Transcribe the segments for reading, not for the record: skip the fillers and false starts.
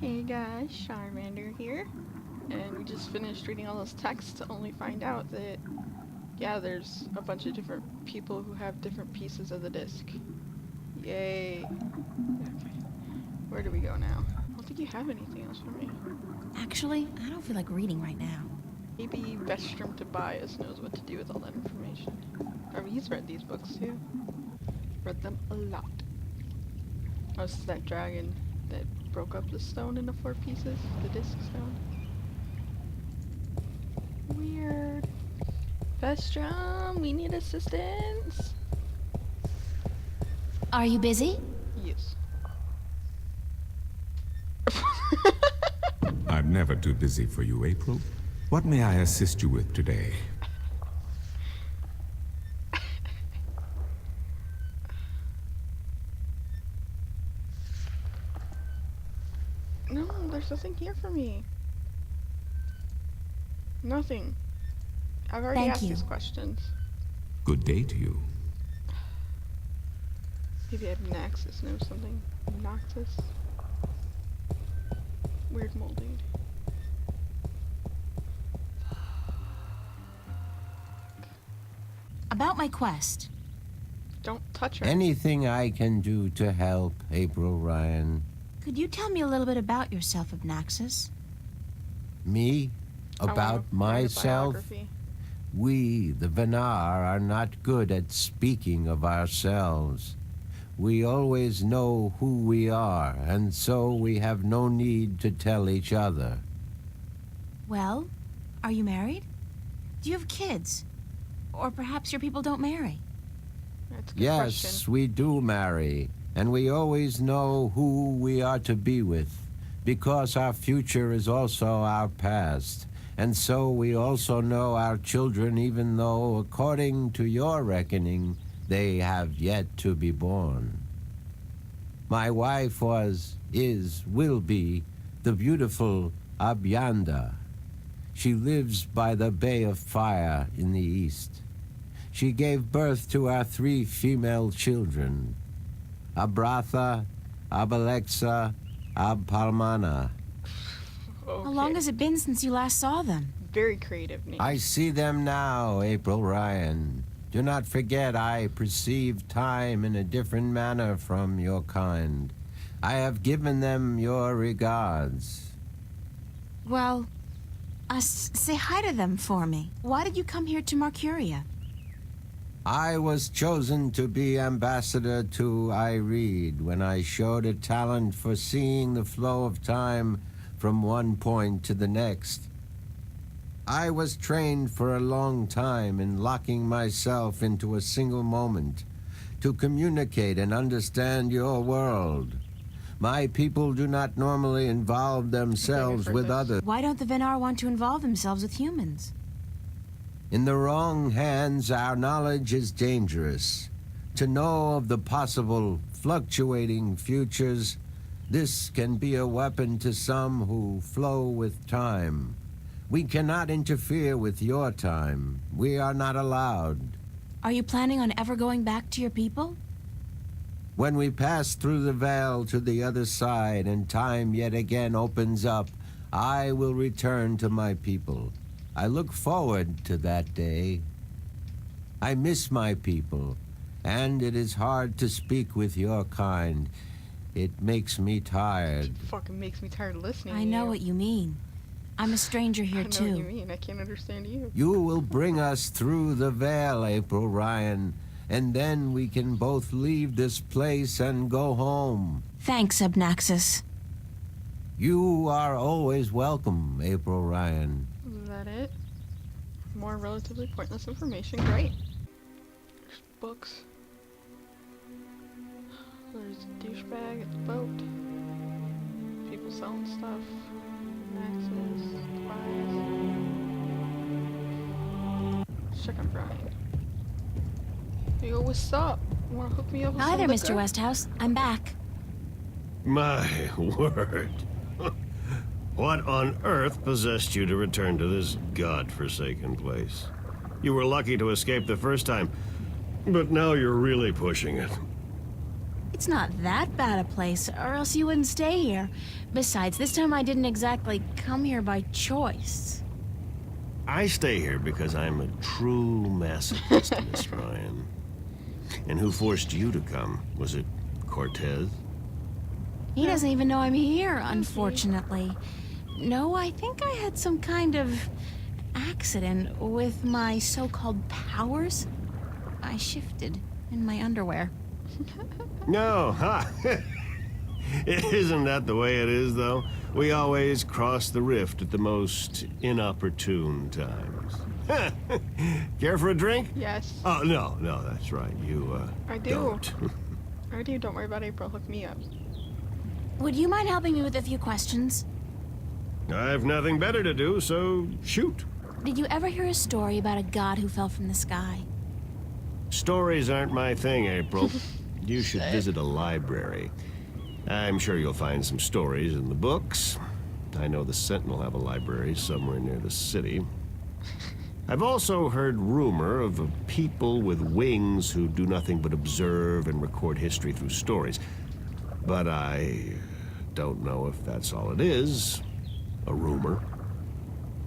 Hey guys, Sharmander here, and we just finished reading all those texts to only find out that, yeah, there's a bunch of different people who have different pieces of the disc. Yay. Okay, where do we go now? I don't think you have anything else for me. Actually, I don't feel like reading right now. Maybe Vestrum Tobias knows what to do with all that information. I mean, he's read these books too. Read them a lot. Oh, it's that dragon that broke up the stone into 4 pieces, the disc stone. Weird. Vestrum, we need assistance. Are you busy? Yes. I'm never too busy for you, April. What may I assist you with today? No, there's nothing here for me. Nothing. I've already Thank asked you. these questions. Good day to you. Maybe Naxus knows something. Noxus. Weird molding. About my quest. Don't touch her. Anything I can do to help, April Ryan? Could you tell me a little bit about yourself, Abnaxis? Me? I wanna About write a myself? biography. We, the Venar, are not good at speaking of ourselves. We always know who we are, and so we have no need to tell each other. Well, are you married? Do you have kids? Or perhaps your people don't marry? That's a good Yes, question. we do marry, and we always know who we are to be with, because our future is also our past. And so we also know our children, even though, according to your reckoning, they have yet to be born. My wife will be, the beautiful Abyanda. She lives by the Bay of Fire in the east. She gave birth to our 3 female children, Abratha, Abalexa, Abpalmana. Okay. How long has it been since you last saw them? Very creative name. I see them now, April Ryan. Do not forget I perceive time in a different manner from your kind. I have given them your regards. Well, say hi to them for me. Why did you come here to Mercuria? I was chosen to be ambassador to Ireed when I showed a talent for seeing the flow of time from one point to the next. I was trained for a long time in locking myself into a single moment to communicate and understand your world. My people do not normally involve themselves with others. Why don't the Venar want to involve themselves with humans? In the wrong hands, our knowledge is dangerous. To know of the possible fluctuating futures, this can be a weapon to some who flow with time. We cannot interfere with your time. We are not allowed. Are you planning on ever going back to your people? When we pass through the veil to the other side and time yet again opens up, I will return to my people. I look forward to that day. I miss my people, and it is hard to speak with your kind. It makes me tired. It fucking makes me tired of listening. I to know you. what you mean. I'm a stranger I here know too. what you mean. I can't understand you. You will bring us through the veil, April Ryan, and then we can both leave this place and go home. Thanks, Abnaxis. You are always welcome, April Ryan. Is that it? More relatively pointless information. Great. There's books. There's a douchebag at the boat. People selling stuff. Axes. Tobias. Check on Brian. Yo, what's up? You wanna hook me up with Hi some there, liquor? Mr. Westhouse. I'm back. My word. What on earth possessed you to return to this godforsaken place? You were lucky to escape the first time, but now you're really pushing it. It's not that bad a place, or else you wouldn't stay here. Besides, this time I didn't exactly come here by choice. I stay here because I'm a true masochist, Miss Ryan. And who forced you to come? Was it Cortez? He doesn't even know I'm here, unfortunately. No, I think I had some kind of accident with my so-called powers. I shifted in my underwear. No, huh? Isn't that the way it is, though? We always cross the rift at the most inopportune times. Care for a drink? Yes. Oh, no, that's right. You, I do. don't. I do. Don't worry about April. Hook me up. Would you mind helping me with a few questions? I've nothing better to do, so shoot. Did you ever hear a story about a god who fell from the sky? Stories aren't my thing, April. You should visit a library. I'm sure you'll find some stories in the books. I know the Sentinel have a library somewhere near the city. I've also heard rumor of a people with wings who do nothing but observe and record history through stories. But I don't know if that's all it is. A rumor.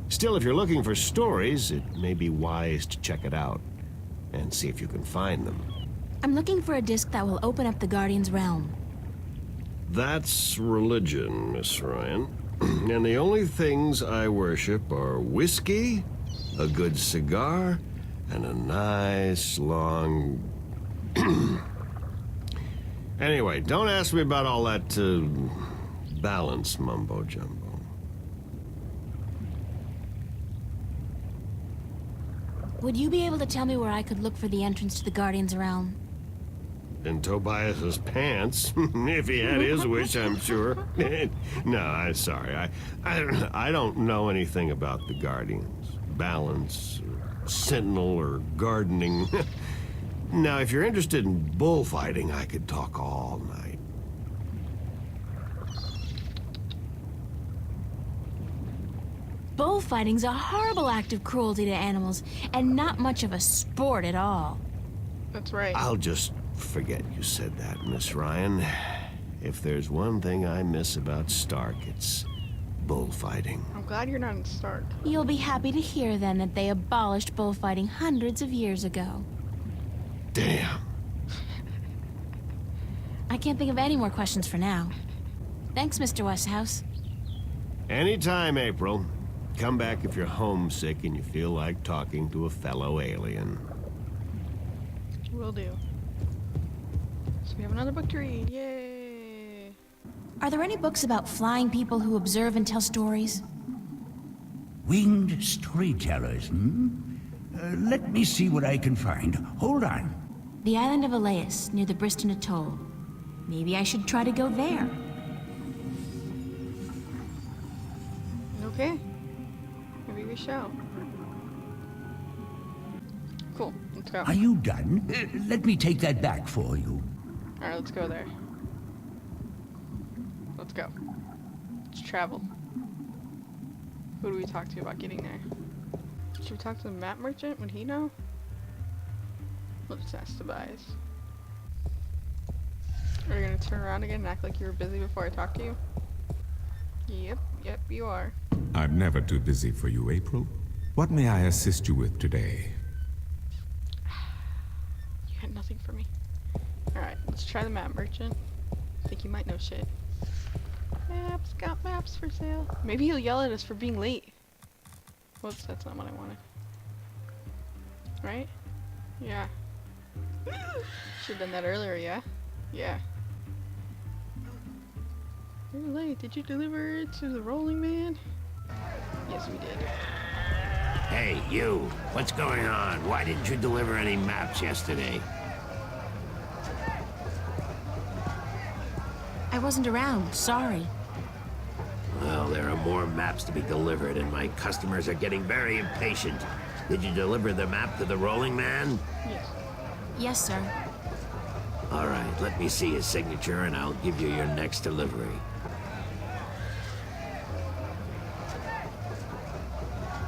Still, if you're looking for stories, it may be wise to check it out and see if you can find them. I'm looking for a disc that will open up the Guardian's realm. That's religion, Miss Ryan. And the only things I worship are whiskey, a good cigar, and a nice long... Anyway, don't ask me about all that balance mumbo-jumbo. Would you be able to tell me where I could look for the entrance to the Guardian's realm? In Tobias's pants, if he had his wish, I'm sure. No, I'm sorry. I don't know anything about the Guardians, balance, or Sentinel, or gardening. Now, if you're interested in bullfighting, I could talk all night. Bullfighting's a horrible act of cruelty to animals, and not much of a sport at all. That's right. I'll just forget you said that, Miss Ryan. If there's one thing I miss about Stark, it's bullfighting. I'm glad you're not in Stark. You'll be happy to hear, then, that they abolished bullfighting hundreds of years ago. Damn. I can't think of any more questions for now. Thanks, Mr. Westhouse. Anytime, April. Come back if you're homesick and you feel like talking to a fellow alien. Will do. So we have another book to read. Yay! Are there any books about flying people who observe and tell stories? Winged storytellers, hmm? Let me see what I can find. Hold on. The island of Elias, near the Briston Atoll. Maybe I should try to go there. Okay. Maybe we shall. Cool. Let's go. Are you done? Let me take that back for you. Alright, let's go there. Let's go. Let's travel. Who do we talk to about getting there? Should we talk to the map merchant? Would he know? We'll just ask Tobias. Are you gonna turn around again and act like you were busy before I talk to you? Yep, you are. I'm never too busy for you, April. What may I assist you with today? You had nothing for me. Alright, let's try the map merchant. I think he might know shit. Maps, got maps for sale. Maybe he'll yell at us for being late. Whoops, that's not what I wanted. Right? Yeah. Should've done that earlier, yeah? Yeah. You're late. Did you deliver it to the rolling man? Yes, we did. Hey, you! What's going on? Why didn't you deliver any maps yesterday? I wasn't around, sorry. Well, there are more maps to be delivered, and my customers are getting very impatient. Did you deliver the map to the rolling man? Yes. Yes, sir. All right, let me see his signature, and I'll give you your next delivery.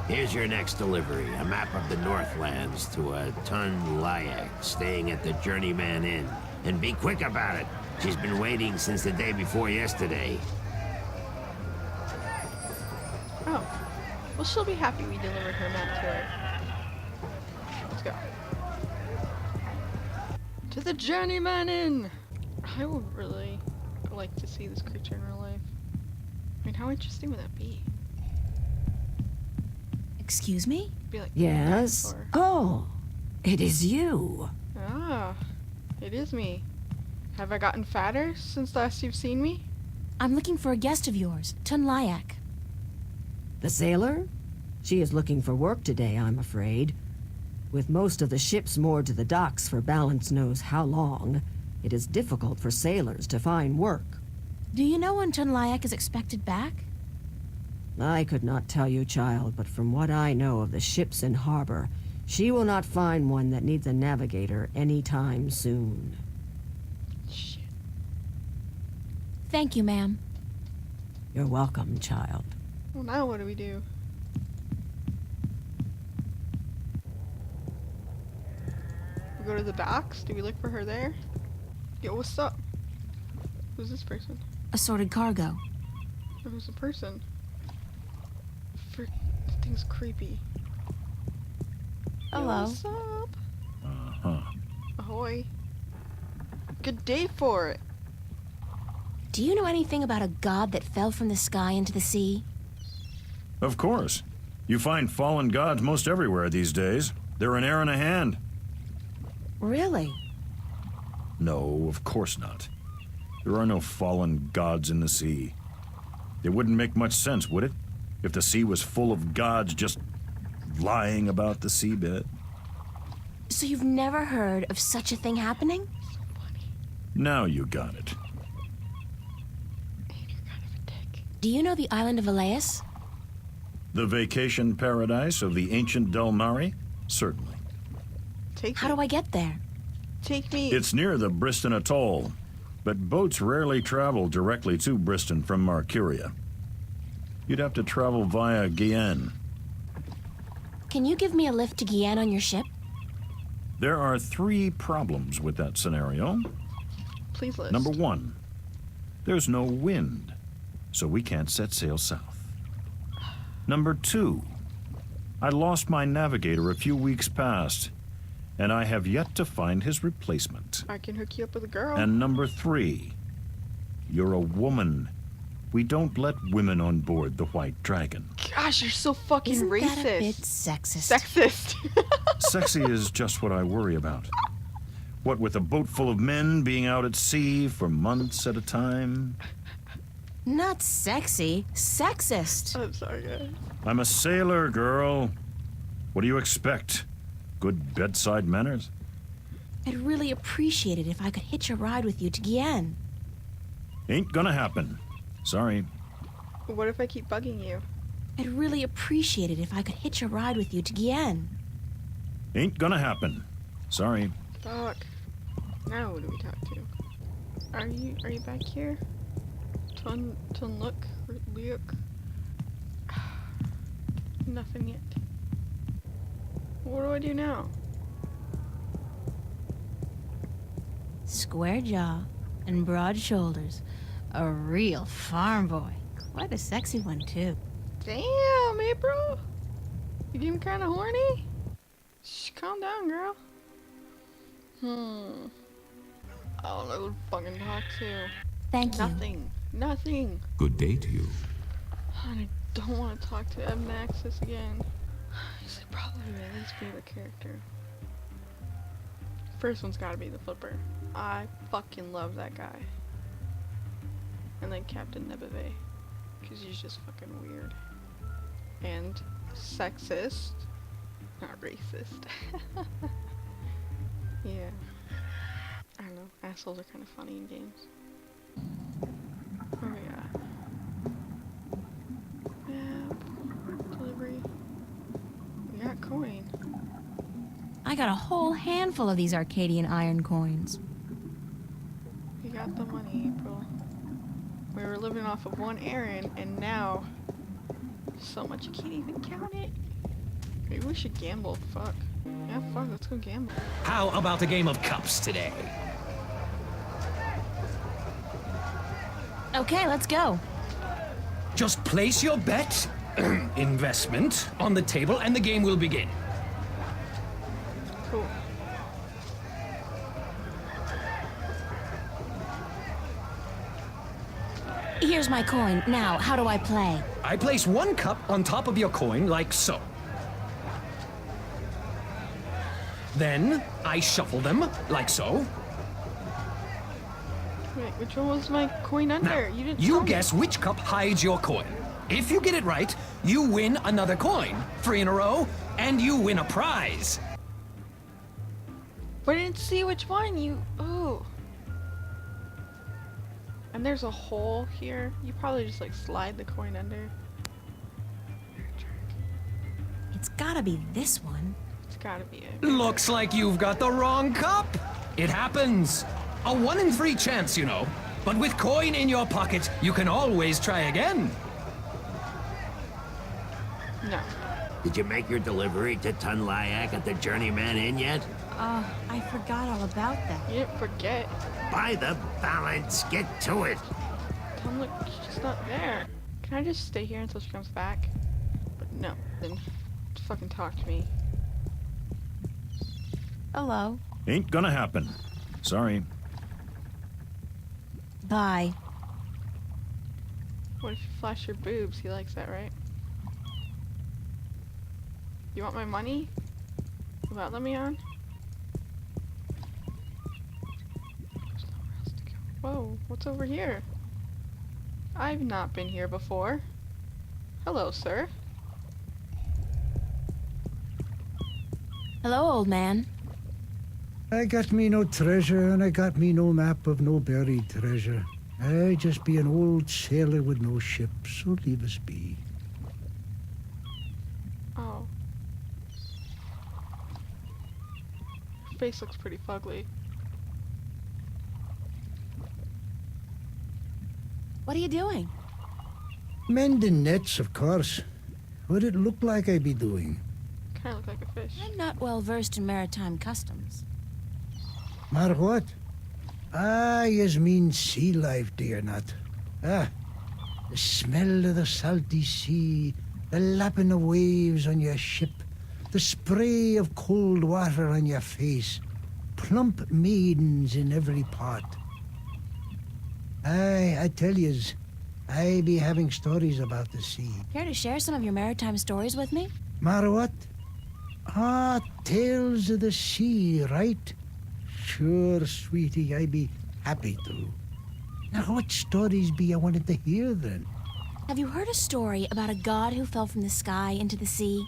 Here's your next delivery, a map of the Northlands to a Tun Layak, staying at the Journeyman Inn. And be quick about it. She's been waiting since the day before yesterday. Oh. Well, she'll be happy we delivered her map to her. Let's go. To the Journeyman Inn! I would really like to see this creature in real life. I mean, how interesting would that be? Excuse me? Be like Yes? or... Oh, it is you. Ah, it is me. Have I gotten fatter since last you've seen me? I'm looking for a guest of yours, Tunlayak. The sailor? She is looking for work today, I'm afraid. With most of the ships moored to the docks for balance knows how long, it is difficult for sailors to find work. Do you know when Tunlayak is expected back? I could not tell you, child, but from what I know of the ships in harbor, she will not find one that needs a navigator anytime soon. Shit. Thank you, ma'am. You're welcome, child. Well, now what do we do? We go to the docks? Do we look for her there? Yo, what's up? Who's this person? Assorted cargo. Who's the person? That thing's creepy. Yo, Hello. what's up? Uh-huh. Ahoy. Good day for it. Do you know anything about a god that fell from the sky into the sea? Of course. You find fallen gods most everywhere these days. They're an air and a hand. Really? No, of course not. There are no fallen gods in the sea. It wouldn't make much sense, would it? If the sea was full of gods just lying about the seabed. So you've never heard of such a thing happening? So funny. Now you got it. And you're kind of a dick. Do you know the island of Elias? The vacation paradise of the ancient Del Mare? Certainly. Take How me. do I get there? Take me. It's near the Briston Atoll, but boats rarely travel directly to Briston from Mercuria. You'd have to travel via Guyenne. Can you give me a lift to Guyenne on your ship? There are 3 problems with that scenario. Please list. Number 1, there's no wind, so we can't set sail south. Number 2, I lost my navigator a few weeks past, and I have yet to find his replacement. I can hook you up with a girl. And number 3, you're a woman. We don't let women on board the White Dragon. Gosh, you're so fucking Isn't racist. that a bit sexist? Sexist. Sexy is just what I worry about. What with a boat full of men being out at sea for months at a time? Not sexy, sexist. I'm sorry, guys. I'm a sailor, girl. What do you expect? Good bedside manners? I'd really appreciate it if I could hitch a ride with you to Guyenne. Ain't gonna happen. Sorry. What if I keep bugging you? I'd really appreciate it if I could hitch a ride with you to Guyenne. Ain't gonna happen. Sorry. Fuck. Now who do we talk to? Are you back here? Look. Nothing yet. What do I do now? Square jaw and broad shoulders. A real farm boy. Quite a sexy one, too. Damn, April! You getting kinda horny? Shh, calm down, girl. I don't know who to fucking talk to. Thank you. Nothing. Good day to you. I don't want to talk to Ed Maxis again. He's like probably my least favorite character. First one's gotta be the Flipper. I fucking love that guy. And then Captain Nebeve. Because he's just fucking weird. And sexist. Not racist. Yeah. I don't know. Assholes are kind of funny in games. Where we at? Map. Delivery. We got coin. I got a whole handful of these Arcadian iron coins. We got the money, April. We were living off of one errand, and now so much you can't even count it. Maybe we should gamble. Fuck. Yeah, fuck. Let's go gamble. How about a game of cups today? Okay, let's go. Just place your bet, investment, on the table and the game will begin. Cool. Here's my coin. Now, how do I play? I place one cup on top of your coin like so. Then I shuffle them like so. Wait, which one was my coin under? Now, You didn't you tell me. guess which cup hides your coin. If you get it right, you win another coin. 3 in a row, and you win a prize. But I didn't see which one you... Oh. And there's a hole here. You probably just like slide the coin under. It's gotta be this one. It's gotta be it. Looks like you've got the wrong cup. It happens. A 1 in 3 chance, you know. But with coin in your pocket, you can always try again. No. Did you make your delivery to Tunlayak at the Journeyman Inn yet? Oh, I forgot all about that. You didn't forget. By the balance, get to it. Tom, look, she's not there. Can I just stay here until she comes back? But no, then fucking talk to me. Hello. Ain't gonna happen. Sorry. Bye. What if you flash your boobs? He likes that, right? You want my money? Will that let me on? There's nowhere else to go. Whoa, what's over here? I've not been here before. Hello, sir. Hello, old man. I got me no treasure, and I got me no map of no buried treasure. I just be an old sailor with no ship, so leave us be. Oh. Your face looks pretty fugly. What are you doing? Mending nets, of course. What it look like I be doing? Kinda look like a fish. I'm not well versed in maritime customs. Mar what? Ah, yous mean sea life, do you not? Ah, the smell of the salty sea, the lapping of waves on your ship, the spray of cold water on your face, plump maidens in every part. Aye, I tell yous, I be having stories about the sea. Care to share some of your maritime stories with me? Mar what? Ah, tales of the sea, right? Sure, sweetie, I be happy to. Now, what stories be I wanted to hear then? Have you heard a story about a god who fell from the sky into the sea?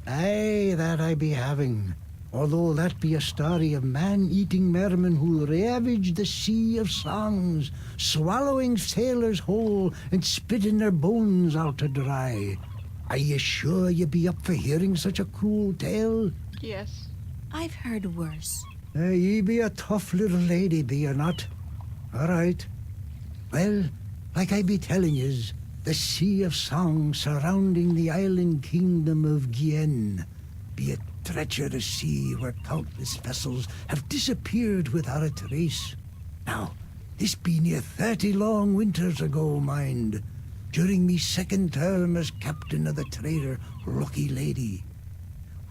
Aye, that I be having. Although that be a story of man-eating mermen who ravaged the sea of songs, swallowing sailors whole and spitting their bones out to dry. Are you sure you be up for hearing such a cruel tale? Yes. I've heard worse. Ye be a tough little lady, be you not? All right. Well, like I be telling yous, the sea of song surrounding the island kingdom of Gien be a treacherous sea where countless vessels have disappeared without a trace. Now, this be near 30 long winters ago, mind, during me second term as captain of the trader Lucky Lady.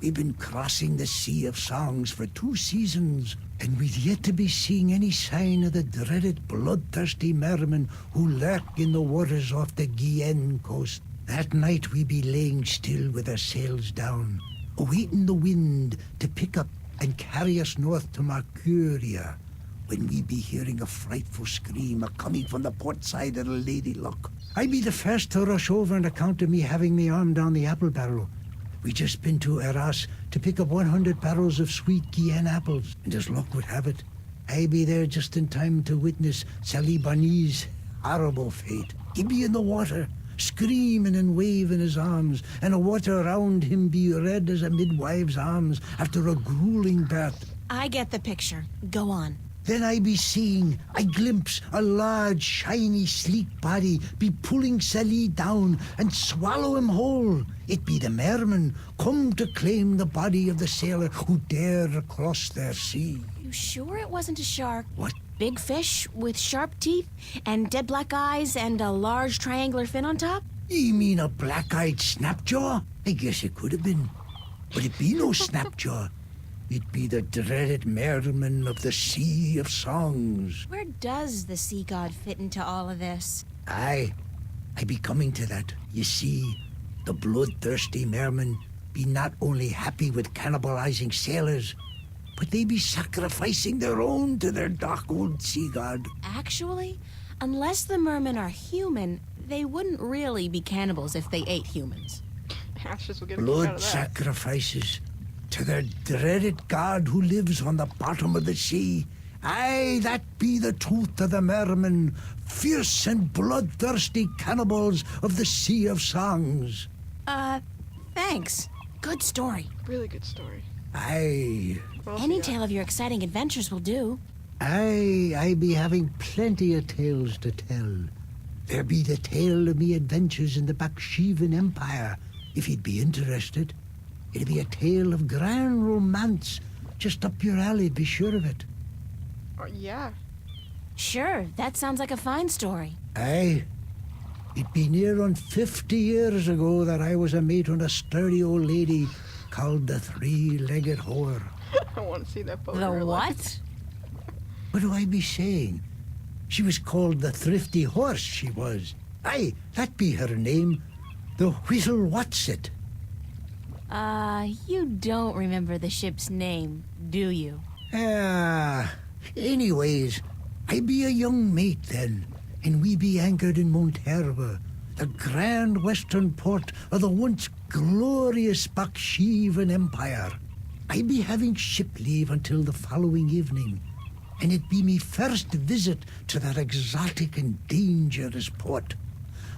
We've been crossing the Sea of Songs for 2 seasons, and we'd yet to be seeing any sign of the dreaded bloodthirsty mermen who lurk in the waters off the Guyenne coast. That night we be laying still with our sails down, awaiting the wind to pick up and carry us north to Mercuria, when we be hearing a frightful scream a-coming from the port side of the Lady Luck. I be the first to rush over on account of me having me arm down the apple barrel. We just been to Arras to pick up 100 barrels of sweet Guyenne apples, and as luck would have it, I be there just in time to witness Sally Barney's horrible fate. He be in the water, screaming and waving his arms, and the water around him be red as a midwife's arms after a grueling birth. I get the picture. Go on. then I be seeing, I glimpse a large, shiny, sleek body be pulling Sally down and swallow him whole. It be the merman come to claim the body of the sailor who dare cross their sea. You sure it wasn't a shark? What? Big fish with sharp teeth and dead black eyes and a large triangular fin on top? You mean a black-eyed snapjaw? I guess it could have been. But it be no snapjaw. It be the dreaded merman of the Sea of Songs. Where does the sea god fit into all of this? Aye, I be coming to that. You see, the bloodthirsty mermen be not only happy with cannibalizing sailors, but they be sacrificing their own to their dark old sea god. Actually, unless the mermen are human, they wouldn't really be cannibals if they ate humans. Ashes will get a kick out Blood of that. sacrifices to their dreaded god who lives on the bottom of the sea. Aye, that be the truth of the mermen, fierce and bloodthirsty cannibals of the Sea of Songs. Thanks. Good story. Really good story. Aye, What else Any you got? tale of your exciting adventures will do. I be having plenty of tales to tell. There be the tale of me adventures in the Baksheevan Empire, if you'd be interested. It'll be a tale of grand romance, just up your alley, be sure of it. Yeah. Sure, that sounds like a fine story. Aye, it be near on 50 years ago that I was a mate on a sturdy old lady called the Three-Legged Whore. I want to see that boat. in The real life. what? What do I be saying? She was called the Thrifty Horse, she was. Aye, that be her name. The Whistle What's It. You don't remember the ship's name, do you? Anyways, I be a young mate then, and we be anchored in Monterba, the grand western port of the once glorious Baksheevan Empire. I be having ship leave until the following evening, and it be me first visit to that exotic and dangerous port.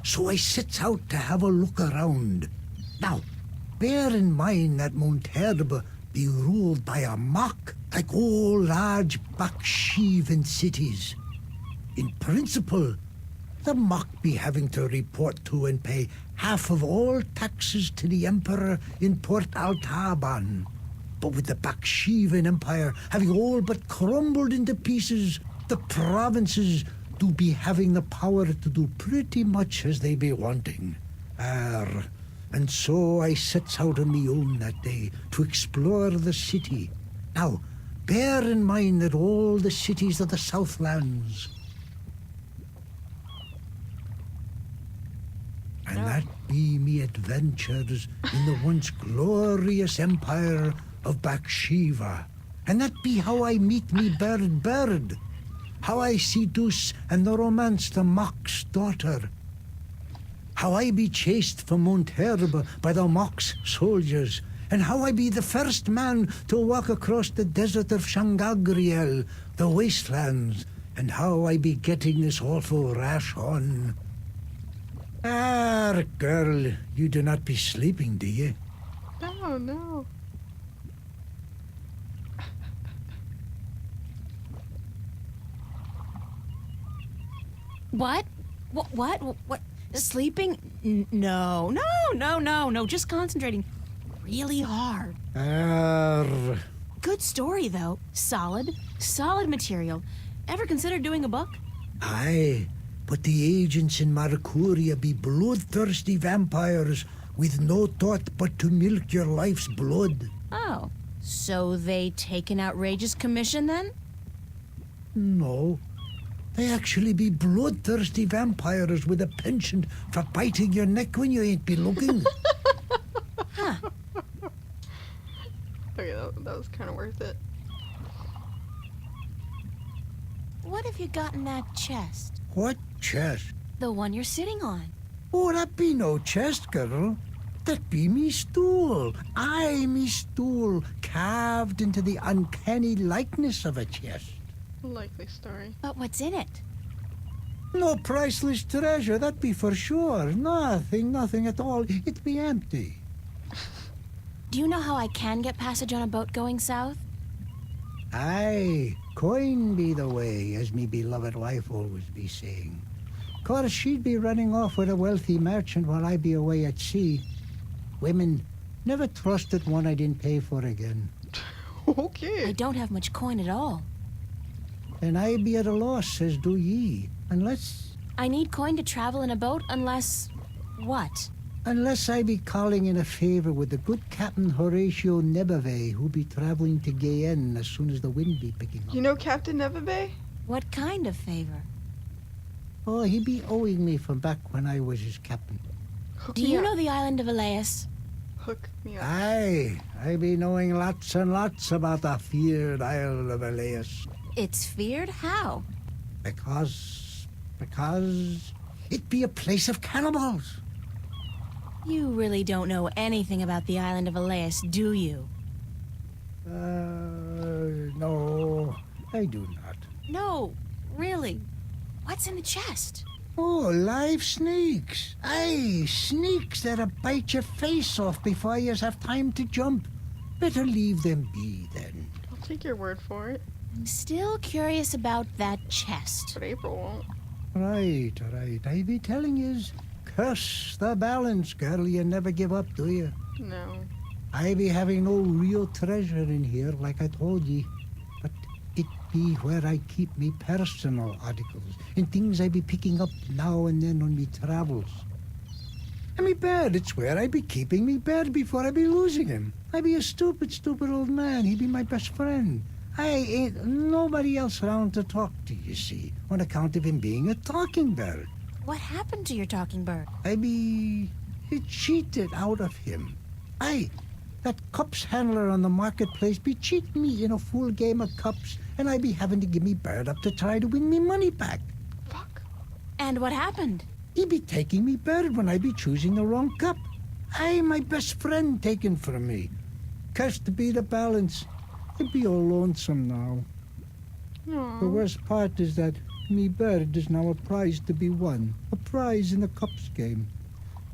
So I sets out to have a look around. Now, bear in mind that Monterba be ruled by a mock, like all large Baksheevan cities. In principle, the mock be having to report to and pay half of all taxes to the emperor in Port Altaban. But with the Baksheevan Empire having all but crumbled into pieces, the provinces do be having the power to do pretty much as they be wanting. And so I sets out on me own that day to explore the city. Now, bear in mind that all the cities of the Southlands, and that be me adventures in the once glorious empire of Bakshiva. And that be how I meet me bird, how I seduce and romance the mock's daughter, how I be chased from Monterba by the mock's soldiers, and how I be the first man to walk across the desert of Shangagriel, the wastelands, and how I be getting this awful rash on. Girl, you do not be sleeping, do you? No, no. What? What? Sleeping? No. Just concentrating really hard. Good story, though. Solid material. Ever considered doing a book? Aye, but the agents in Mercuria be bloodthirsty vampires with no thought but to milk your life's blood. Oh, so they take an outrageous commission then? No. They actually be bloodthirsty vampires with a penchant for biting your neck when you ain't be looking. Okay, that was kind of worth it. What have you got in that chest? What chest? The one you're sitting on. Oh, that be no chest, girl. That be me stool. Aye, me stool, carved into the uncanny likeness of a chest. Likely story. But what's in it? No priceless treasure, that be for sure. Nothing at all. It be empty. Do you know how I can get passage on a boat going south? Aye, coin be the way, as me beloved wife always be saying. Course she'd be running off with a wealthy merchant while I be away at sea. Women, never trusted one I didn't pay for again. Okay. I don't have much coin at all. And I be at a loss, as do ye, unless I need coin to travel in a boat unless... what? unless I be calling in a favor with the good Captain Horatio Nebave, who be traveling to Guyenne as soon as the wind be picking up. You know Captain Nevabe? What kind of favor? Oh, he be owing me from back when I was his captain. Hook Do me you up. know the island of Elias? Hook me up. Aye, I be knowing lots and lots about the feared Isle of Elias. It's feared? How? Because it be a place of cannibals. You really don't know anything about the island of Elias, do you? No, I do not. No, really. What's in the chest? Oh, live snakes. Aye, snakes that'll bite your face off before you have time to jump. Better leave them be, then. I'll take your word for it, I'm still curious about that chest. but April won't. Right. I be telling yous, curse the balance, girl. You never give up, do you? No. I be having no real treasure in here, like I told ye. But it be where I keep me personal articles and things I be picking up now and then on me travels. And me bed, it's where I be keeping me bed before I be losing him. I be a stupid old man. He be my best friend. I ain't nobody else around to talk to, you see, on account of him being a talking bird. What happened to your talking bird? I be cheated out of him. That cups handler on the marketplace be cheating me in a full game of cups, and I be having to give me bird up to try to win me money back. Fuck. And what happened? He be taking me bird when I be choosing the wrong cup. My best friend taken from me. Cursed be the balance. I be all lonesome now. Aw. The worst part is that me bird is now a prize to be won. A prize in the cups game.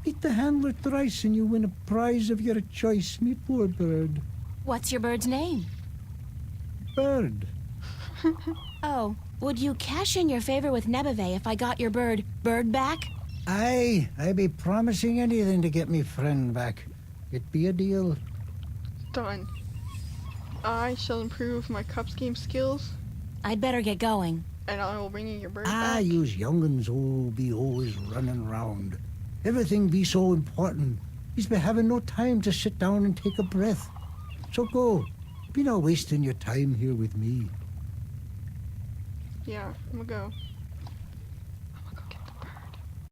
Beat the handler thrice and you win a prize of your choice, me poor bird. What's your bird's name? Bird. Oh, would you cash in your favor with Nebave if I got your bird back? I be promising anything to get me friend back. It be a deal. Done. I shall improve my cups game skills, I'd better get going. and I will bring you your bird back. Yous young'uns all be always running round. Everything be so important. He's been having no time to sit down and take a breath. So go. Be not wasting your time here with me. Yeah, I'm gonna go.